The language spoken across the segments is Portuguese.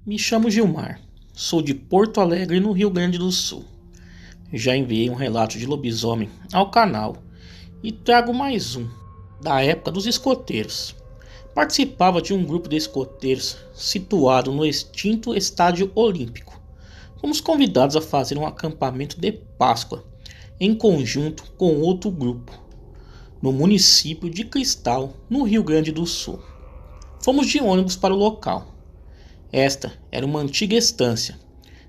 Me chamo Gilmar, sou de Porto Alegre, no Rio Grande do Sul. Já enviei um relato de lobisomem ao canal e trago mais um, da época dos escoteiros. Participava de um grupo de escoteiros situado no extinto Estádio Olímpico. Fomos convidados a fazer um acampamento de Páscoa, em conjunto com outro grupo, no município de Cristal, no Rio Grande do Sul. Fomos de ônibus para o local. Esta era uma antiga estância,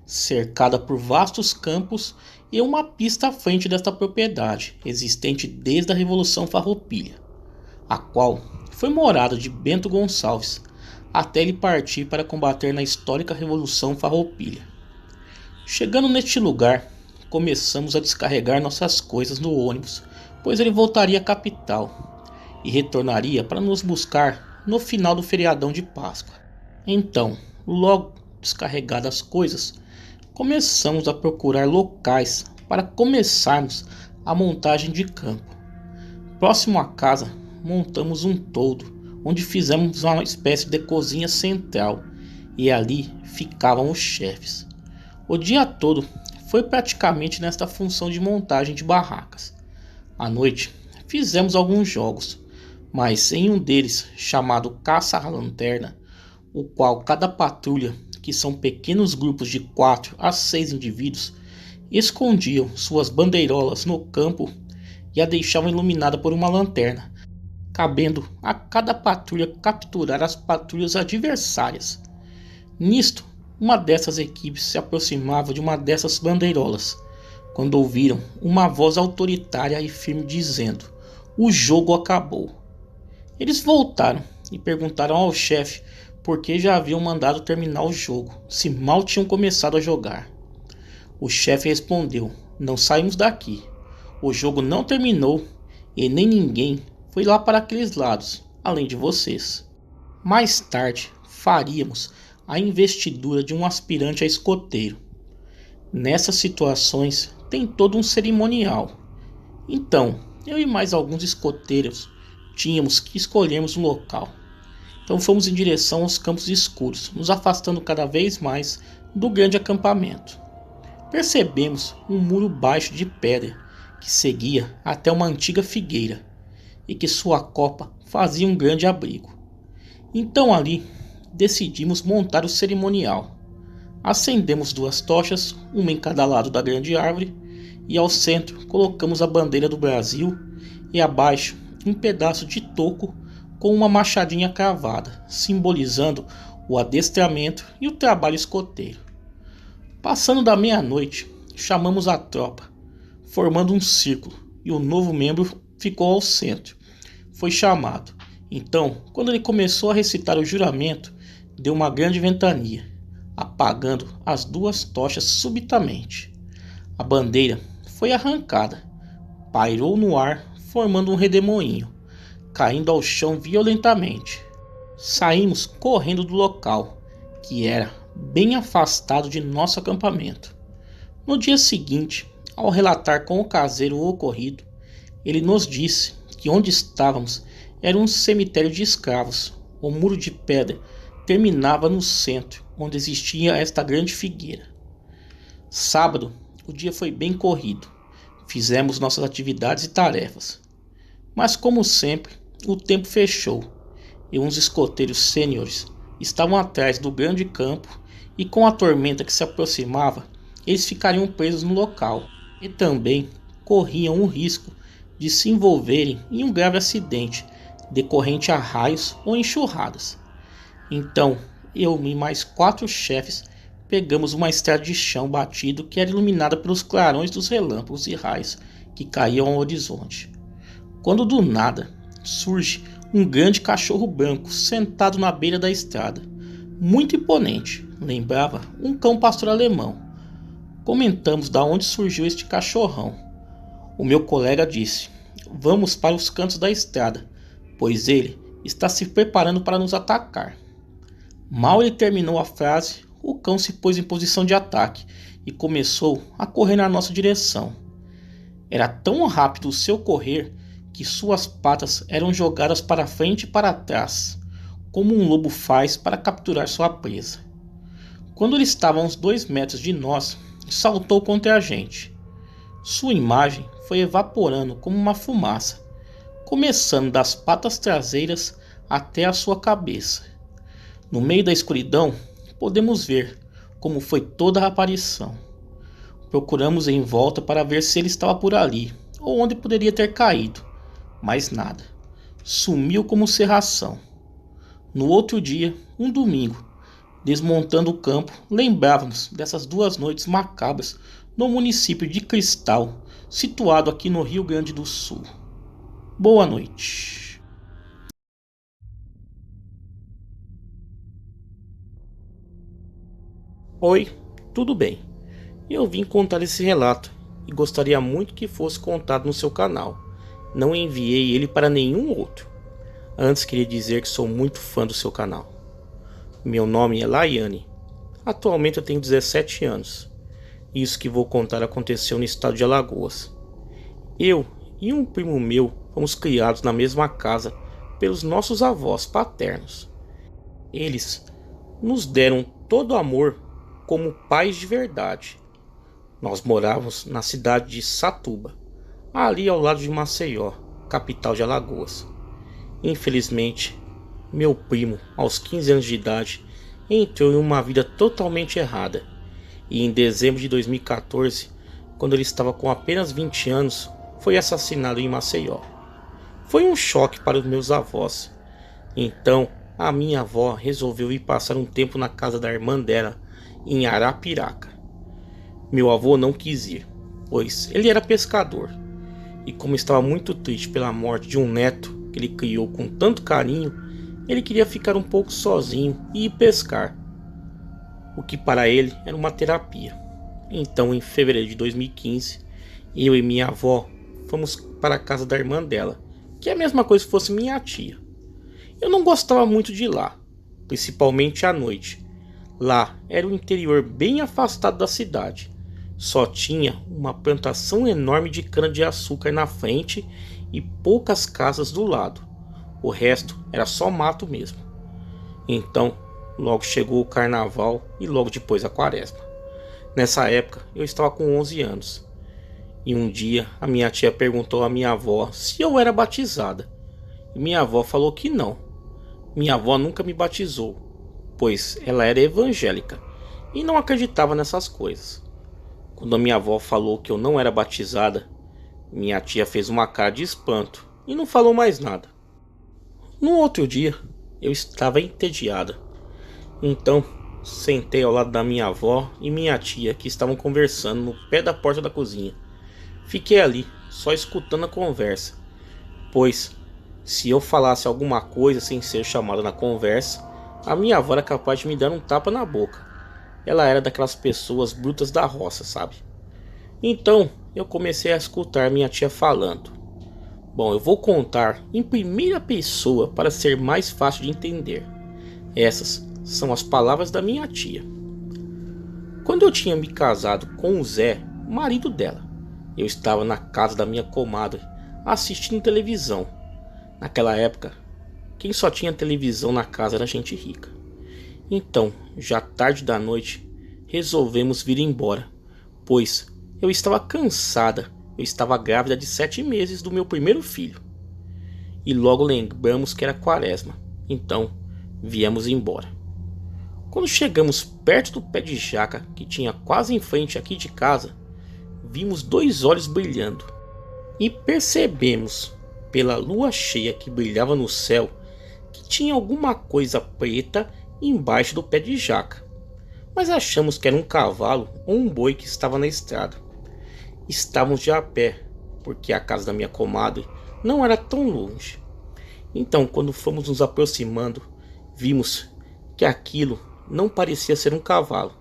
cercada por vastos campos e uma pista à frente desta propriedade, existente desde a Revolução Farroupilha, a qual foi morada de Bento Gonçalves, até ele partir para combater na histórica Revolução Farroupilha. Chegando neste lugar, começamos a descarregar nossas coisas no ônibus, pois ele voltaria à capital e retornaria para nos buscar no final do feriadão de Páscoa. Então, logo descarregadas as coisas, começamos a procurar locais para começarmos a montagem de campo. Próximo à casa, montamos um toldo, onde fizemos uma espécie de cozinha central, e ali ficavam os chefes. O dia todo foi praticamente nesta função de montagem de barracas. À noite, fizemos alguns jogos, mas em um deles, chamado Caça à Lanterna, o qual cada patrulha, que são pequenos grupos de 4 a 6 indivíduos, escondiam suas bandeirolas no campo e a deixavam iluminada por uma lanterna, cabendo a cada patrulha capturar as patrulhas adversárias. Nisto, uma dessas equipes se aproximava de uma dessas bandeirolas, quando ouviram uma voz autoritária e firme dizendo: "O jogo acabou". Eles voltaram e perguntaram ao chefe porque já haviam mandado terminar o jogo, se mal tinham começado a jogar. O chefe respondeu: "Não saímos daqui. O jogo não terminou e nem ninguém foi lá para aqueles lados, além de vocês. Mais tarde faríamos a investidura de um aspirante a escoteiro. Nessas situações tem todo um cerimonial. Então, eu e mais alguns escoteiros tínhamos que escolhermos um local. Então fomos em direção aos campos escuros, nos afastando cada vez mais do grande acampamento. Percebemos um muro baixo de pedra que seguia até uma antiga figueira e que sua copa fazia um grande abrigo. Então ali decidimos montar o cerimonial. Acendemos 2 tochas, uma em cada lado da grande árvore, e ao centro colocamos a bandeira do Brasil e abaixo um pedaço de toco com uma machadinha cravada, simbolizando o adestramento e o trabalho escoteiro. Passando da meia-noite, chamamos a tropa, formando um círculo, e o novo membro ficou ao centro. Foi chamado. Então, quando ele começou a recitar o juramento, deu uma grande ventania, apagando as 2 tochas subitamente. A bandeira foi arrancada, pairou no ar, formando um redemoinho, caindo ao chão violentamente. Saímos correndo do local, que era bem afastado de nosso acampamento. No dia seguinte, ao relatar com o caseiro o ocorrido, ele nos disse que onde estávamos era um cemitério de escravos. O muro de pedra terminava no centro, onde existia esta grande figueira. Sábado, o dia foi bem corrido. Fizemos nossas atividades e tarefas. Mas como sempre, o tempo fechou e uns escoteiros sêniores estavam atrás do grande campo, e com a tormenta que se aproximava, eles ficariam presos no local e também corriam o risco de se envolverem em um grave acidente decorrente a raios ou enxurradas. Então, eu e mais 4 chefes pegamos uma estrada de chão batido que era iluminada pelos clarões dos relâmpagos e raios que caíam ao horizonte. Quando do nada surge um grande cachorro branco sentado na beira da estrada, muito imponente, lembrava um cão pastor alemão. Comentamos da onde surgiu este cachorrão. O meu colega disse: "Vamos para os cantos da estrada, pois ele está se preparando para nos atacar". Mal ele terminou a frase, o cão se pôs em posição de ataque e começou a correr na nossa direção. Era tão rápido o seu correr que suas patas eram jogadas para frente e para trás, como um lobo faz para capturar sua presa. Quando ele estava a uns 2 metros de nós, saltou contra a gente. Sua imagem foi evaporando como uma fumaça, começando das patas traseiras até a sua cabeça. No meio da escuridão, podemos ver como foi toda a aparição. Procuramos em volta para ver se ele estava por ali, ou onde poderia ter caído, mas nada. Sumiu como cerração. No outro dia, um domingo, desmontando o campo, lembrávamos dessas 2 noites macabras no município de Cristal, situado aqui no Rio Grande do Sul. Boa noite. Oi, tudo bem? Eu vim contar esse relato e gostaria muito que fosse contado no seu canal. Não enviei ele para nenhum outro. Antes queria dizer que sou muito fã do seu canal. Meu nome é Laiane. Atualmente eu tenho 17 anos. Isso que vou contar aconteceu no estado de Alagoas. Eu e um primo meu fomos criados na mesma casa pelos nossos avós paternos. Eles nos deram todo o amor como pais de verdade. Nós morávamos na cidade de Satuba, ali ao lado de Maceió, capital de Alagoas. Infelizmente, meu primo, aos 15 anos de idade, entrou em uma vida totalmente errada. E em dezembro de 2014, quando ele estava com apenas 20 anos, foi assassinado em Maceió. Foi um choque para os meus avós. Então, a minha avó resolveu ir passar um tempo na casa da irmã dela, em Arapiraca. Meu avô não quis ir, pois ele era pescador. E como estava muito triste pela morte de um neto que ele criou com tanto carinho, ele queria ficar um pouco sozinho e ir pescar, o que para ele era uma terapia. Então, em fevereiro de 2015, eu e minha avó fomos para a casa da irmã dela, que é a mesma coisa se fosse minha tia. Eu não gostava muito de ir lá, principalmente à noite. Lá era o interior bem afastado da cidade. Só tinha uma plantação enorme de cana-de-açúcar na frente e poucas casas do lado. O resto era só mato mesmo. Então, logo chegou o carnaval e logo depois a quaresma. Nessa época, eu estava com 11 anos. E um dia, a minha tia perguntou à minha avó se eu era batizada. E minha avó falou que não. Minha avó nunca me batizou, pois ela era evangélica e não acreditava nessas coisas. Quando a minha avó falou que eu não era batizada, minha tia fez uma cara de espanto e não falou mais nada. No outro dia, eu estava entediada. Então, sentei ao lado da minha avó e minha tia, que estavam conversando no pé da porta da cozinha. Fiquei ali, só escutando a conversa, pois se eu falasse alguma coisa sem ser chamada na conversa, a minha avó era capaz de me dar um tapa na boca. Ela era daquelas pessoas brutas da roça, sabe? Então, eu comecei a escutar minha tia falando. Bom, eu vou contar em primeira pessoa para ser mais fácil de entender. Essas são as palavras da minha tia. Quando eu tinha me casado com o Zé, marido dela, eu estava na casa da minha comadre, assistindo televisão. Naquela época, quem só tinha televisão na casa era gente rica. Então, já tarde da noite, resolvemos vir embora, pois eu estava cansada. Eu estava grávida de 7 meses do meu primeiro filho. E logo lembramos que era quaresma. Então, viemos embora. Quando chegamos perto do pé de jaca, que tinha quase em frente aqui de casa, vimos 2 olhos brilhando. E percebemos, pela lua cheia que brilhava no céu, que tinha alguma coisa preta embaixo do pé de jaca. Mas achamos que era um cavalo ou um boi que estava na estrada. Estávamos já a pé, porque a casa da minha comadre não era tão longe. Então, quando fomos nos aproximando, vimos que aquilo não parecia ser um cavalo.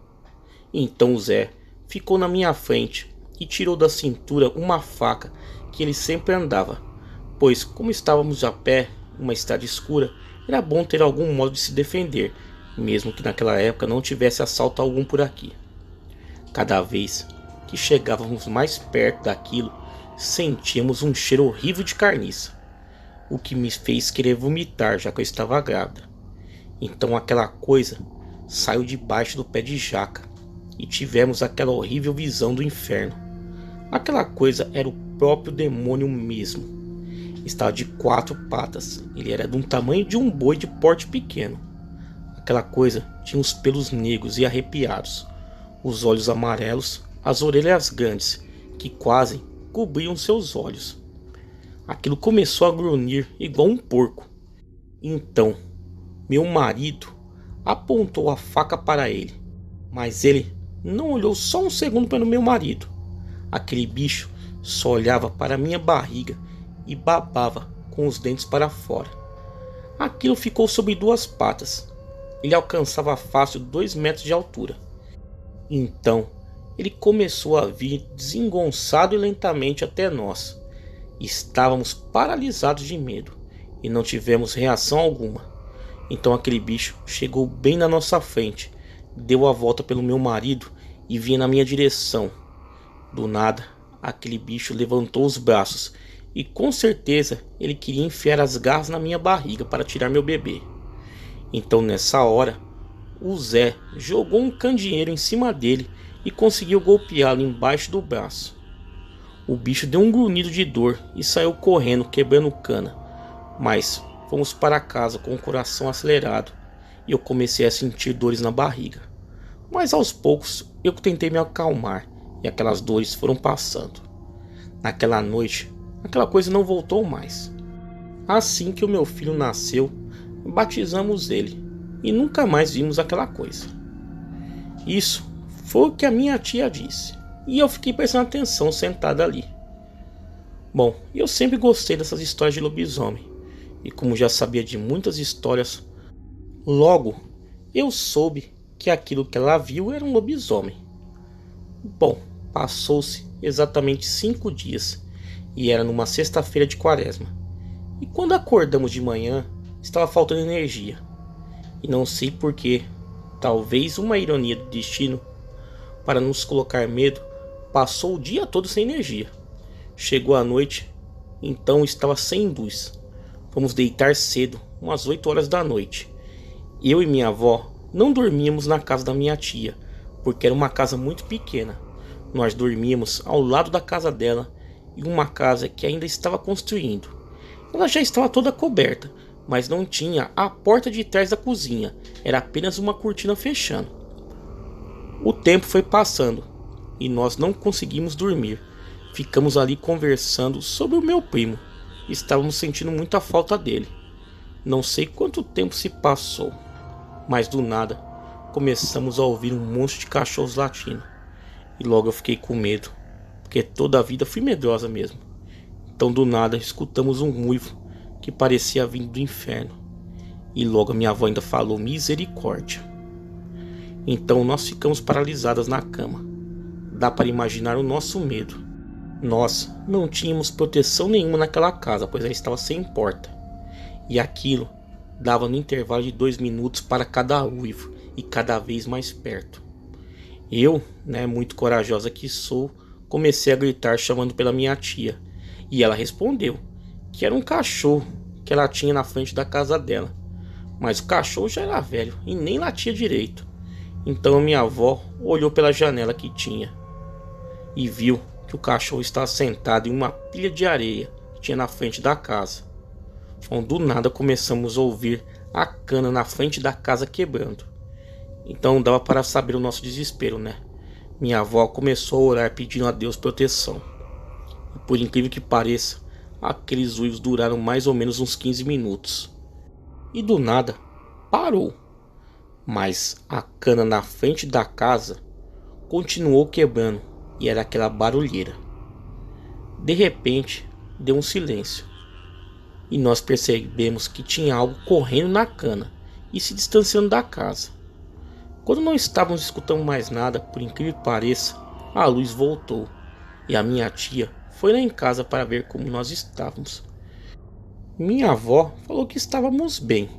Então o Zé ficou na minha frente e tirou da cintura uma faca que ele sempre andava, pois como estávamos a pé, uma estrada escura, era bom ter algum modo de se defender, mesmo que naquela época não tivesse assalto algum por aqui. Cada vez que chegávamos mais perto daquilo, sentíamos um cheiro horrível de carniça, o que me fez querer vomitar, já que eu estava grávida. Então aquela coisa saiu debaixo do pé de jaca e tivemos aquela horrível visão do inferno. Aquela coisa era o próprio demônio mesmo. Estava de 4 patas, ele era de um tamanho de um boi de porte pequeno. Aquela coisa tinha os pelos negros e arrepiados, os olhos amarelos, as orelhas grandes, que quase cobriam seus olhos. Aquilo começou a grunhir igual um porco. Então, meu marido apontou a faca para ele, mas ele não olhou só um segundo para o meu marido. Aquele bicho só olhava para minha barriga e babava com os dentes para fora. Aquilo ficou sobre 2 patas. Ele alcançava fácil 2 metros de altura. Então, ele começou a vir desengonçado e lentamente até nós. Estávamos paralisados de medo e não tivemos reação alguma. Então aquele bicho chegou bem na nossa frente, deu a volta pelo meu marido e vinha na minha direção. Do nada, aquele bicho levantou os braços e com certeza ele queria enfiar as garras na minha barriga para tirar meu bebê. Então nessa hora, o Zé jogou um candeeiro em cima dele e conseguiu golpeá-lo embaixo do braço. O bicho deu um grunhido de dor e saiu correndo, quebrando cana. Mas fomos para casa com o coração acelerado e eu comecei a sentir dores na barriga. Mas aos poucos eu tentei me acalmar e aquelas dores foram passando. Naquela noite, aquela coisa não voltou mais. Assim que o meu filho nasceu, batizamos ele e nunca mais vimos aquela coisa. Isso foi o que a minha tia disse. E eu fiquei prestando atenção sentada ali. Bom, eu sempre gostei dessas histórias de lobisomem. E como já sabia de muitas histórias, logo eu soube que aquilo que ela viu era um lobisomem. Bom, passou-se exatamente 5 dias. E era numa sexta-feira de quaresma. E quando acordamos de manhã, estava faltando energia. E não sei porquê, talvez uma ironia do destino, para nos colocar medo, passou o dia todo sem energia. Chegou a noite, então estava sem luz. Fomos deitar cedo, umas 8 horas da noite. Eu e minha avó não dormíamos na casa da minha tia, porque era uma casa muito pequena. Nós dormíamos ao lado da casa dela, em uma casa que ainda estava construindo. Ela já estava toda coberta, mas não tinha a porta de trás da cozinha, era apenas uma cortina fechando. O tempo foi passando e nós não conseguimos dormir. Ficamos ali conversando sobre o meu primo. Estávamos sentindo muita falta dele. Não sei quanto tempo se passou, mas do nada começamos a ouvir um monte de cachorros latindo. E logo eu fiquei com medo, porque toda a vida fui medrosa mesmo. Então do nada escutamos um uivo que parecia vindo do inferno. E logo a minha avó ainda falou misericórdia. Então nós ficamos paralisadas na cama. Dá para imaginar o nosso medo. Nós não tínhamos proteção nenhuma naquela casa, pois ela estava sem porta. E aquilo dava no intervalo de 2 minutos para cada uivo e cada vez mais perto. Eu, muito corajosa que sou, comecei a gritar chamando pela minha tia. E ela respondeu que era um cachorro que ela tinha na frente da casa dela. Mas o cachorro já era velho e nem latia direito. Então minha avó olhou pela janela que tinha e viu que o cachorro estava sentado em uma pilha de areia que tinha na frente da casa. Então do nada começamos a ouvir a cana na frente da casa quebrando. Então dava para saber o nosso desespero, Minha avó começou a orar pedindo a Deus proteção. E por incrível que pareça, aqueles uivos duraram mais ou menos uns 15 minutos. E do nada, parou. Mas a cana na frente da casa continuou quebrando e era aquela barulheira. De repente, deu um silêncio. E nós percebemos que tinha algo correndo na cana e se distanciando da casa. Quando não estávamos escutando mais nada, por incrível que pareça, a luz voltou. E a minha tia foi lá em casa para ver como nós estávamos. Minha avó falou que estávamos bem.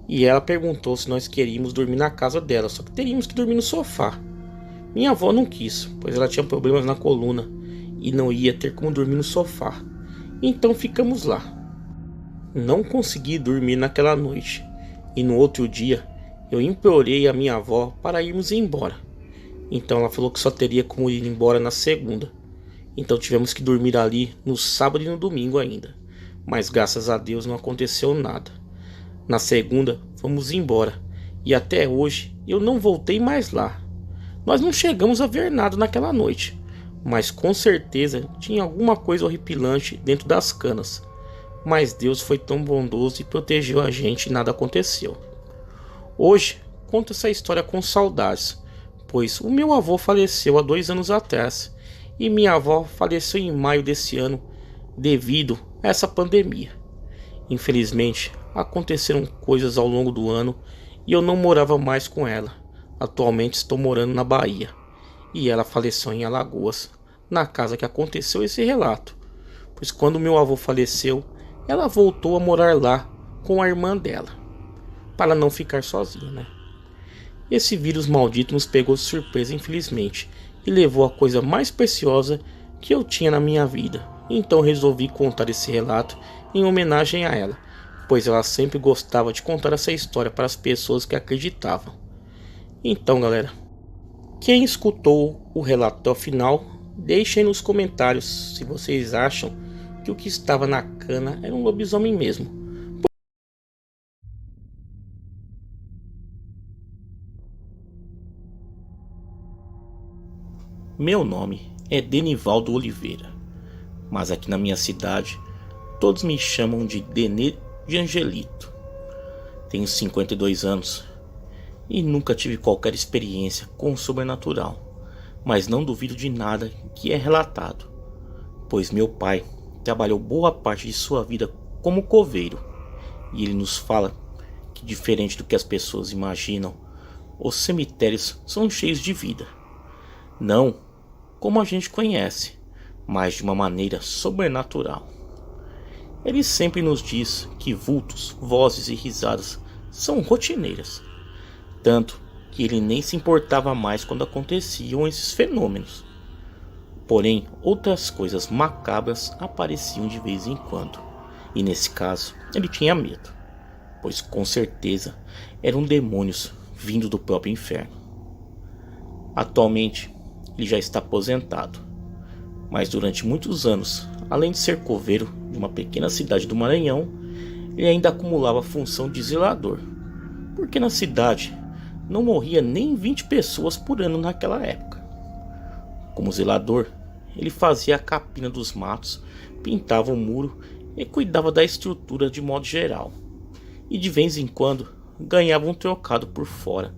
E ela perguntou se nós queríamos dormir na casa dela, só que teríamos que dormir no sofá. Minha avó não quis, pois ela tinha problemas na coluna e não ia ter como dormir no sofá. Então ficamos lá. Não consegui dormir naquela noite, e no outro dia eu implorei a minha avó para irmos embora. Então ela falou que só teria como ir embora na segunda. Então tivemos que dormir ali no sábado e no domingo ainda. Mas graças a Deus não aconteceu nada. Na segunda fomos embora, e até hoje eu não voltei mais lá. Nós não chegamos a ver nada naquela noite, mas com certeza tinha alguma coisa horripilante dentro das canas. Mas Deus foi tão bondoso e protegeu a gente e nada aconteceu. Hoje conto essa história com saudades, pois o meu avô faleceu há 2 anos atrás e minha avó faleceu em maio desse ano devido a essa pandemia. Infelizmente aconteceram coisas ao longo do ano e eu não morava mais com ela. Atualmente estou morando na Bahia e ela faleceu em Alagoas, na casa que aconteceu esse relato, pois quando meu avô faleceu, ela voltou a morar lá com a irmã dela, para não ficar sozinha, né? Esse vírus maldito nos pegou de surpresa, infelizmente, e levou a coisa mais preciosa que eu tinha na minha vida. Então resolvi contar esse relato em homenagem a ela, pois ela sempre gostava de contar essa história para as pessoas que acreditavam. Então, galera, quem escutou o relato até o final, deixem nos comentários se vocês acham que o que estava na cana era um lobisomem mesmo. Meu nome é Denivaldo Oliveira, mas aqui na minha cidade todos me chamam de Denê de Angelito. Tenho 52 anos e nunca tive qualquer experiência com o sobrenatural, mas não duvido de nada que é relatado, pois meu pai trabalhou boa parte de sua vida como coveiro, e ele nos fala que, diferente do que as pessoas imaginam, os cemitérios são cheios de vida. Não como a gente conhece, mas de uma maneira sobrenatural. Ele sempre nos diz que vultos, vozes e risadas são rotineiras, tanto que ele nem se importava mais quando aconteciam esses fenômenos. Porém, outras coisas macabras apareciam de vez em quando, e nesse caso ele tinha medo, pois com certeza eram demônios vindo do próprio inferno. Atualmente ele já está aposentado, mas durante muitos anos, além de ser coveiro de uma pequena cidade do Maranhão, ele ainda acumulava a função de zelador, porque na cidade não morria nem 20 pessoas por ano naquela época. Como zelador, ele fazia a capina dos matos, pintava o muro e cuidava da estrutura de modo geral, e de vez em quando ganhava um trocado por fora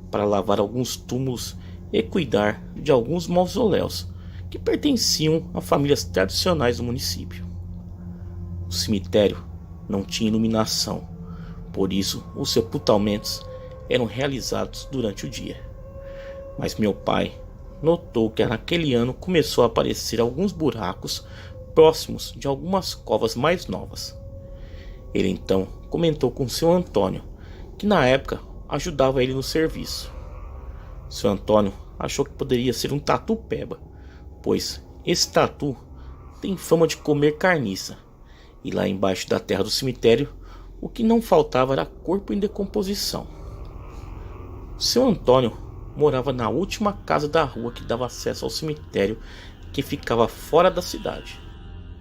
para lavar alguns túmulos e cuidar de alguns mausoléus que pertenciam a famílias tradicionais do município. O cemitério não tinha iluminação, por isso os sepultamentos eram realizados durante o dia. Mas meu pai notou que naquele ano começou a aparecer alguns buracos próximos de algumas covas mais novas. Ele então comentou com seu Antônio, que na época ajudava ele no serviço. Seu Antônio achou que poderia ser um tatu-peba, pois esse tatu tem fama de comer carniça, e lá embaixo da terra do cemitério o que não faltava era corpo em decomposição. Seu Antônio morava na última casa da rua que dava acesso ao cemitério, que ficava fora da cidade.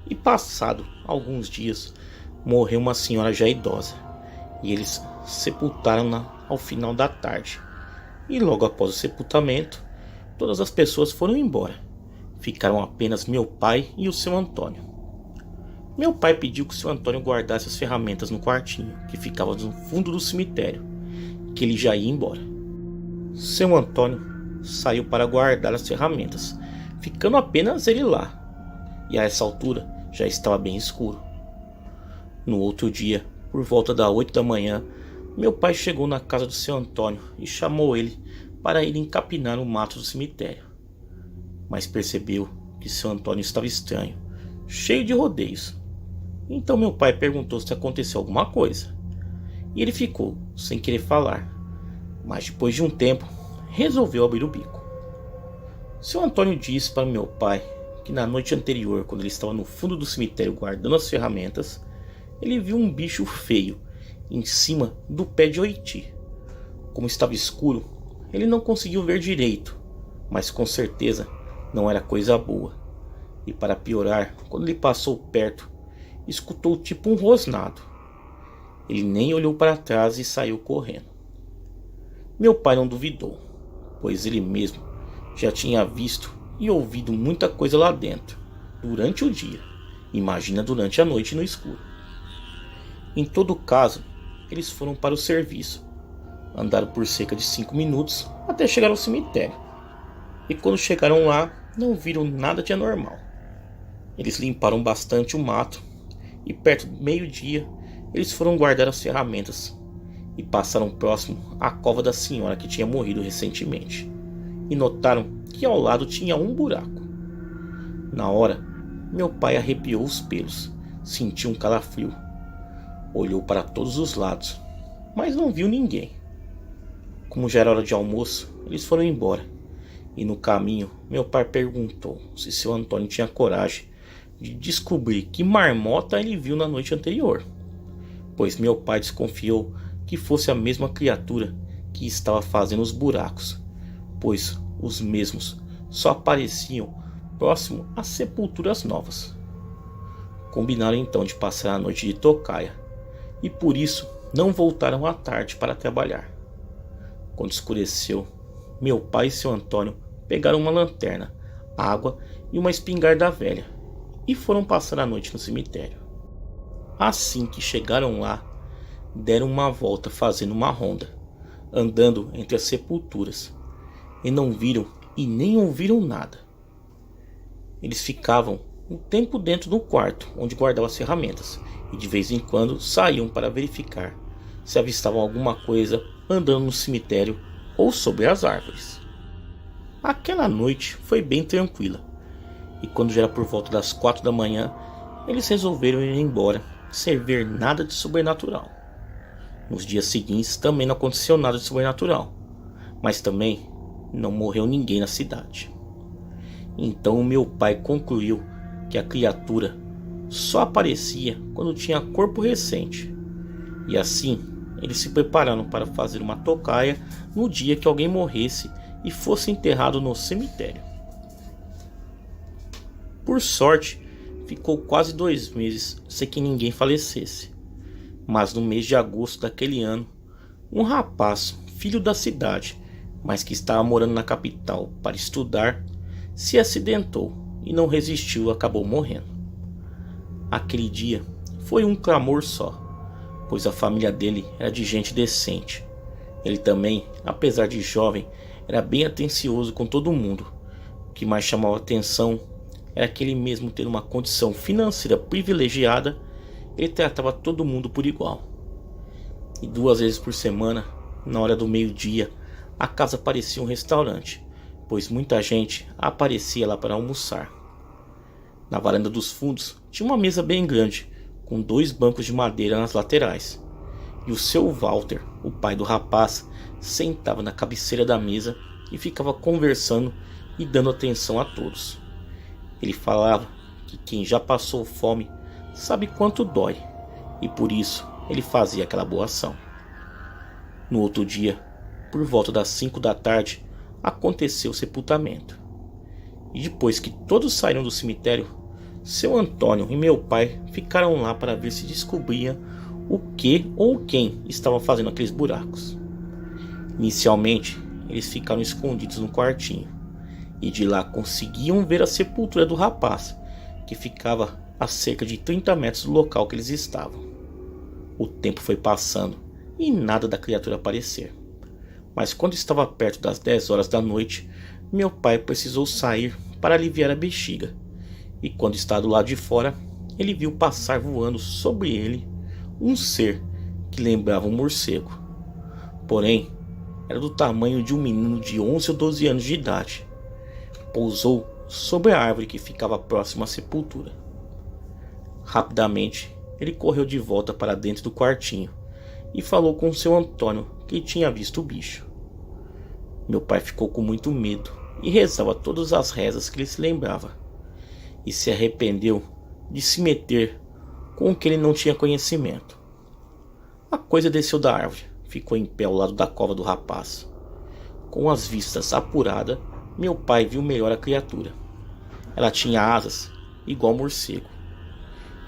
E passado alguns dias, morreu uma senhora já idosa, e eles sepultaram-na ao final da tarde. E logo após o sepultamento, todas as pessoas foram embora. Ficaram apenas meu pai e o seu Antônio. Meu pai pediu que o seu Antônio guardasse as ferramentas no quartinho, que ficava no fundo do cemitério, que ele já ia embora. Seu Antônio saiu para guardar as ferramentas, ficando apenas ele lá. E a essa altura já estava bem escuro. No outro dia, por volta das 8 da manhã, meu pai chegou na casa do seu Antônio e chamou ele para ir encapinar o mato do cemitério. Mas percebeu que seu Antônio estava estranho, cheio de rodeios. Então meu pai perguntou se aconteceu alguma coisa. E ele ficou sem querer falar, mas depois de um tempo resolveu abrir o bico. Seu Antônio disse para meu pai que na noite anterior, quando ele estava no fundo do cemitério guardando as ferramentas, ele viu um bicho feio em cima do pé de Oiti. Como estava escuro, ele não conseguiu ver direito, mas com certeza não era coisa boa. E para piorar, quando ele passou perto, escutou tipo um rosnado. Ele nem olhou para trás e saiu correndo. Meu pai não duvidou, pois ele mesmo já tinha visto e ouvido muita coisa lá dentro, durante o dia. Imagina durante a noite no escuro. Em todo caso, eles foram para o serviço. Andaram por cerca de 5 minutos até chegar ao cemitério. E quando chegaram lá, não viram nada de anormal. Eles limparam bastante o mato e perto do meio-dia eles foram guardar as ferramentas e passaram próximo à cova da senhora que tinha morrido recentemente e notaram que ao lado tinha um buraco. Na hora, meu pai arrepiou os pelos, sentiu um calafrio, olhou para todos os lados, mas não viu ninguém. Como já era hora de almoço, eles foram embora. E no caminho, meu pai perguntou se seu Antônio tinha coragem de descobrir que marmota ele viu na noite anterior, pois meu pai desconfiou que fosse a mesma criatura que estava fazendo os buracos, pois os mesmos só apareciam próximo às sepulturas novas. Combinaram então de passar a noite de tocaia, e por isso não voltaram à tarde para trabalhar. Quando escureceu, meu pai e seu Antônio pegaram uma lanterna, água e uma espingarda velha e foram passar a noite no cemitério. Assim que chegaram lá, deram uma volta fazendo uma ronda, andando entre as sepulturas, e não viram e nem ouviram nada. Eles ficavam um tempo dentro do quarto onde guardavam as ferramentas e de vez em quando saíam para verificar se avistavam alguma coisa andando no cemitério ou sobre as árvores. Aquela noite foi bem tranquila, e quando já era por volta das 4 da manhã, eles resolveram ir embora sem ver nada de sobrenatural. Nos dias seguintes também não aconteceu nada de sobrenatural, mas também não morreu ninguém na cidade. Então o meu pai concluiu que a criatura só aparecia quando tinha corpo recente, e assim eles se prepararam para fazer uma tocaia no dia que alguém morresse e fosse enterrado no cemitério. Por sorte, ficou quase 2 meses sem que ninguém falecesse, mas no mês de agosto daquele ano, um rapaz, filho da cidade, mas que estava morando na capital para estudar, se acidentou e não resistiu e acabou morrendo. Aquele dia foi um clamor só, pois a família dele era de gente decente. Ele também, apesar de jovem, era bem atencioso com todo mundo. O que mais chamava atenção era que ele, mesmo tendo uma condição financeira privilegiada, ele tratava todo mundo por igual. E 2 vezes por semana, na hora do meio-dia, a casa parecia um restaurante, pois muita gente aparecia lá para almoçar. Na varanda dos fundos tinha uma mesa bem grande, com 2 bancos de madeira nas laterais. E o seu Walter, o pai do rapaz, sentava na cabeceira da mesa e ficava conversando e dando atenção a todos. Ele falava que quem já passou fome sabe quanto dói, e por isso ele fazia aquela boa ação. No outro dia, por volta das 5 da tarde, aconteceu o sepultamento. E depois que todos saíram do cemitério, seu Antônio e meu pai ficaram lá para ver se descobriam o que ou quem estava fazendo aqueles buracos. Inicialmente, eles ficaram escondidos no quartinho, e de lá conseguiam ver a sepultura do rapaz, que ficava a cerca de 30 metros do local que eles estavam. O tempo foi passando e nada da criatura aparecer. Mas quando estava perto das 10 horas da noite, meu pai precisou sair para aliviar a bexiga. E quando estava do lado de fora, ele viu passar voando sobre ele um ser que lembrava um morcego. Porém, era do tamanho de um menino de 11 ou 12 anos de idade. Pousou sobre a árvore que ficava próxima à sepultura. Rapidamente, ele correu de volta para dentro do quartinho e falou com seu Antônio que tinha visto o bicho. Meu pai ficou com muito medo e rezava todas as rezas que ele se lembrava. e se arrependeu de se meter com o que ele não tinha conhecimento. A coisa desceu da árvore, ficou em pé ao lado da cova do rapaz. Com as vistas apuradas, meu pai viu melhor a criatura. Ela tinha asas igual morcego.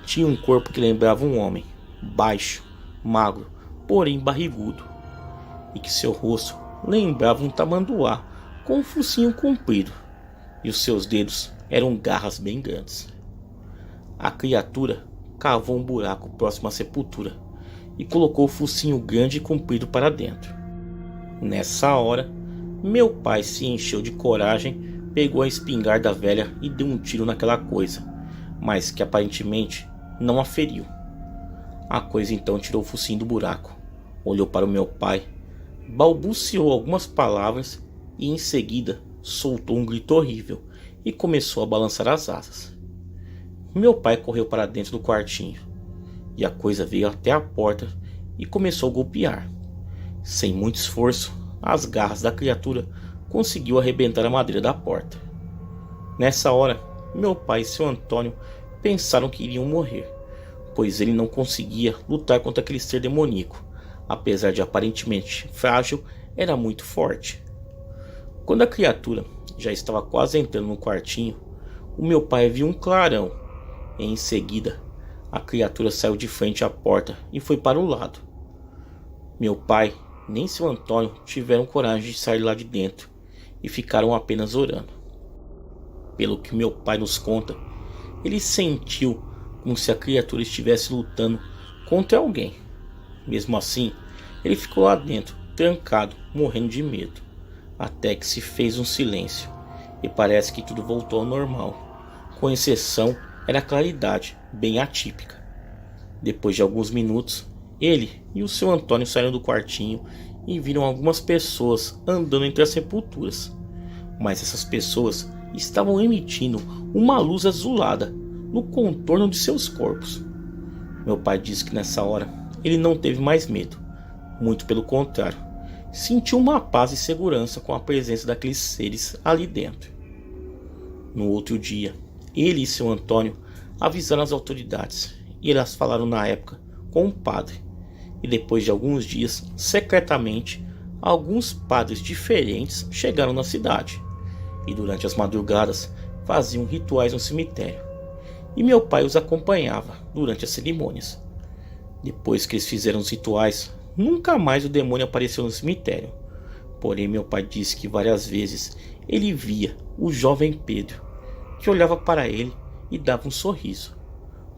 Tinha um corpo que lembrava um homem, baixo, magro, porém barrigudo, e que seu rosto lembrava um tamanduá com um focinho comprido, e os seus dedos eram garras bem grandes. A criatura cavou um buraco próximo à sepultura e colocou o focinho grande e comprido para dentro. Nessa hora, meu pai se encheu de coragem, pegou a espingarda velha e deu um tiro naquela coisa, mas que aparentemente não a feriu. A coisa então tirou o focinho do buraco, olhou para o meu pai, balbuciou algumas palavras e em seguida soltou um grito horrível e começou a balançar as asas. Meu pai correu para dentro do quartinho e a coisa veio até a porta e começou a golpear. Sem muito esforço, as garras da criatura conseguiu arrebentar a madeira da porta. Nessa hora, meu pai e seu Antônio pensaram que iriam morrer, pois ele não conseguia lutar contra aquele ser demoníaco, apesar de aparentemente frágil, era muito forte. Quando a criatura já estava quase entrando no quartinho, o meu pai viu um clarão e em seguida a criatura saiu de frente à porta e foi para o lado. Meu pai nem seu Antônio tiveram coragem de sair lá de dentro e ficaram apenas orando. Pelo que meu pai nos conta, ele sentiu como se a criatura estivesse lutando contra alguém. Mesmo assim, ele ficou lá dentro, trancado, morrendo de medo, até que se fez um silêncio e parece que tudo voltou ao normal, com exceção era a claridade, bem atípica. Depois de alguns minutos, ele e o seu Antônio saíram do quartinho e viram algumas pessoas andando entre as sepulturas, mas essas pessoas estavam emitindo uma luz azulada no contorno de seus corpos. Meu pai disse que nessa hora ele não teve mais medo, muito pelo contrário, sentiu uma paz e segurança com a presença daqueles seres ali dentro. No outro dia, ele e seu Antônio avisaram as autoridades e elas falaram na época com o padre. E depois de alguns dias, secretamente, alguns padres diferentes chegaram na cidade e durante as madrugadas faziam rituais no cemitério. E meu pai os acompanhava durante as cerimônias. Depois que eles fizeram os rituais, nunca mais o demônio apareceu no cemitério. Porém, meu pai disse que várias vezes ele via o jovem Pedro, que olhava para ele e dava um sorriso,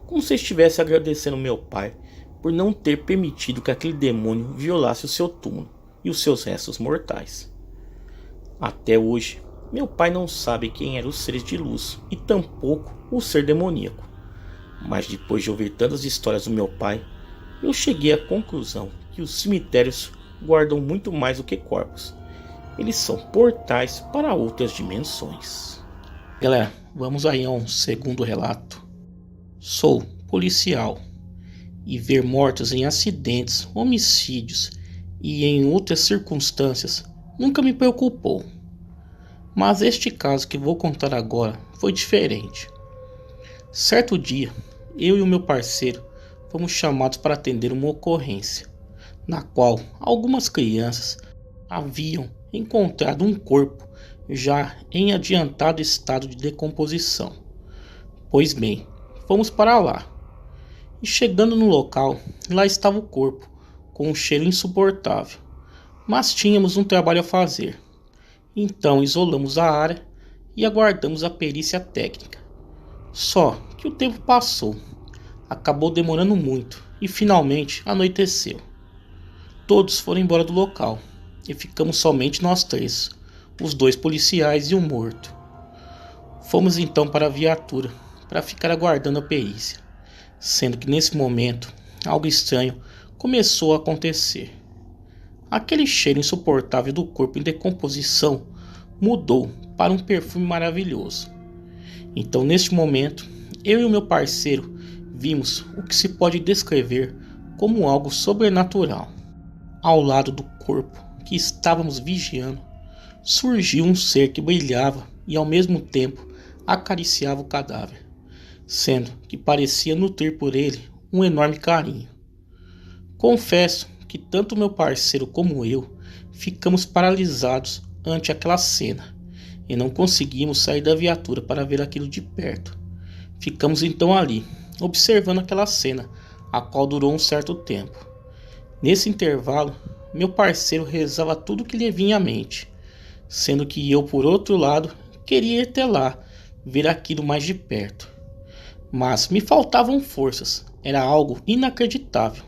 como se estivesse agradecendo meu pai por não ter permitido que aquele demônio violasse o seu túmulo e os seus restos mortais. Até hoje, meu pai não sabe quem eram os seres de luz e tampouco o ser demoníaco. Mas depois de ouvir tantas histórias do meu pai, eu cheguei à conclusão que os cemitérios guardam muito mais do que corpos. Eles são portais para outras dimensões. Galera, vamos aí a um segundo relato. Sou policial e ver mortos em acidentes, homicídios e em outras circunstâncias nunca me preocupou. Mas este caso que vou contar agora foi diferente. Certo dia, eu e o meu parceiro fomos chamados para atender uma ocorrência, na qual algumas crianças haviam encontrado um corpo já em adiantado estado de decomposição. Pois bem, fomos para lá. E chegando no local, lá estava o corpo, com um cheiro insuportável. Mas tínhamos um trabalho a fazer. Então isolamos a área e aguardamos a perícia técnica. Só que o tempo passou. Acabou demorando muito e finalmente anoiteceu. Todos foram embora do local e ficamos somente nós três, os dois policiais e o morto. Fomos então para a viatura para ficar aguardando a perícia, sendo que nesse momento algo estranho começou a acontecer. Aquele cheiro insuportável do corpo em decomposição mudou para um perfume maravilhoso. Então neste momento, eu e o meu parceiro vimos o que se pode descrever como algo sobrenatural. Ao lado do corpo que estávamos vigiando, surgiu um ser que brilhava e ao mesmo tempo acariciava o cadáver. sendo que parecia nutrir por ele um enorme carinho. Confesso que tanto meu parceiro como eu ficamos paralisados ante aquela cena e não conseguimos sair da viatura para ver aquilo de perto. Ficamos então ali, observando aquela cena, a qual durou um certo tempo. Nesse intervalo, meu parceiro rezava tudo o que lhe vinha à mente, sendo que eu, por outro lado, queria ir até lá, ver aquilo mais de perto. Mas me faltavam forças, era algo inacreditável.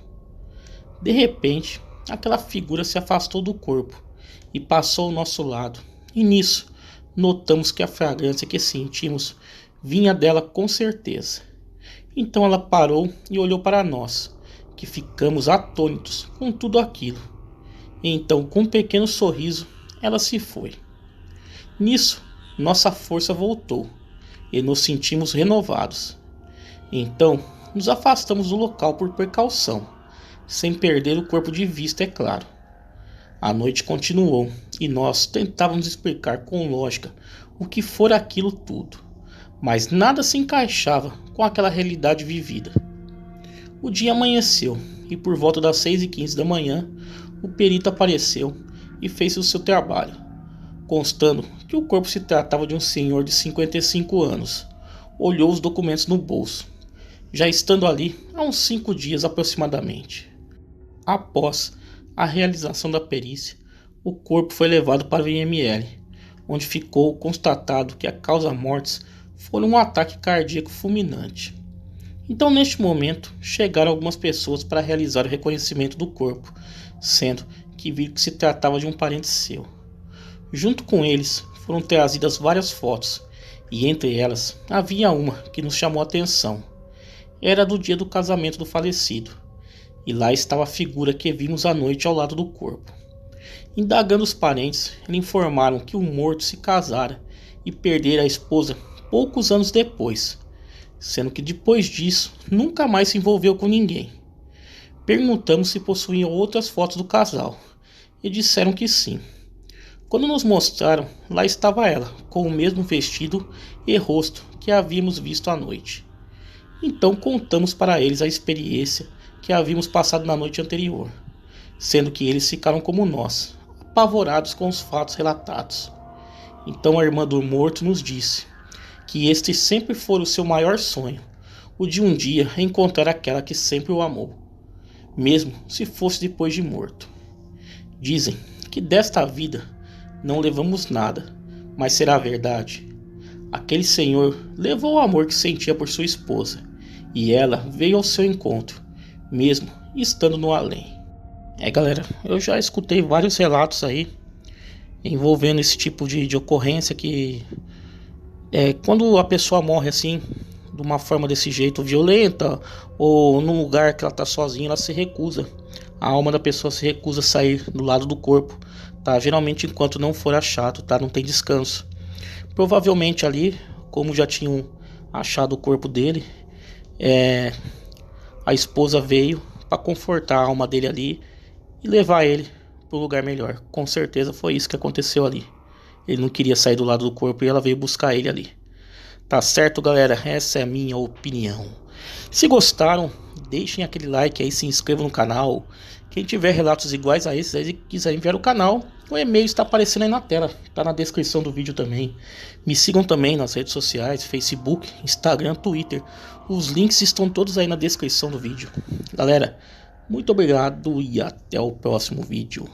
De repente, aquela figura se afastou do corpo e passou ao nosso lado, e nisso notamos que a fragrância que sentimos vinha dela com certeza. Então ela parou e olhou para nós, que ficamos atônitos com tudo aquilo. E então, com um pequeno sorriso, ela se foi. Nisso, nossa força voltou e nos sentimos renovados. Então, nos afastamos do local por precaução, sem perder o corpo de vista, é claro. A noite continuou e nós tentávamos explicar com lógica o que fora aquilo tudo, mas nada se encaixava com aquela realidade vivida. O dia amanheceu e por volta das 6h15 da manhã, o perito apareceu e fez o seu trabalho, constando que o corpo se tratava de um senhor de 55 anos. Olhou os documentos no bolso, já estando ali há uns 5 dias aproximadamente. Após a realização da perícia, o corpo foi levado para o IML, onde ficou constatado que a causa-mortes foi um ataque cardíaco fulminante. Então, neste momento, chegaram algumas pessoas para realizar o reconhecimento do corpo, sendo que viram que se tratava de um parente seu. Junto com eles, foram trazidas várias fotos, e entre elas havia uma que nos chamou a atenção. Era do dia do casamento do falecido, e lá estava a figura que vimos à noite ao lado do corpo. Indagando os parentes, eles informaram que o morto se casara e perdera a esposa poucos anos depois, sendo que depois disso nunca mais se envolveu com ninguém. Perguntamos se possuíam outras fotos do casal, e disseram que sim. Quando nos mostraram, lá estava ela, com o mesmo vestido e rosto que havíamos visto à noite. Então contamos para eles a experiência que havíamos passado na noite anterior, sendo que eles ficaram como nós, apavorados com os fatos relatados. Então a irmã do morto nos disse que este sempre fora o seu maior sonho, o de um dia encontrar aquela que sempre o amou, mesmo se fosse depois de morto. Dizem que desta vida não levamos nada, mas será verdade? Aquele senhor levou o amor que sentia por sua esposa, e ela veio ao seu encontro, mesmo estando no além. Galera, eu já escutei vários relatos aí envolvendo esse tipo de ocorrência que quando a pessoa morre assim, de uma forma desse jeito violenta, ou num lugar que ela tá sozinha, ela se recusa. A alma da pessoa se recusa a sair do lado do corpo, tá? Geralmente enquanto não for achado, tá? Não tem descanso. Provavelmente ali, como já tinham achado o corpo dele, a esposa veio para confortar a alma dele ali e levar ele para um lugar melhor. Com certeza foi isso que aconteceu ali. Ele não queria sair do lado do corpo e ela veio buscar ele ali. Tá certo, galera? Essa é a minha opinião. Se gostaram, deixem aquele like aí, se inscrevam no canal. Quem tiver relatos iguais a esses aí, quiser enviar o canal, o e-mail está aparecendo aí na tela, tá na descrição do vídeo também. Me sigam também nas redes sociais, Facebook, Instagram, Twitter. Os links estão todos aí na descrição do vídeo. Galera, muito obrigado e até o próximo vídeo.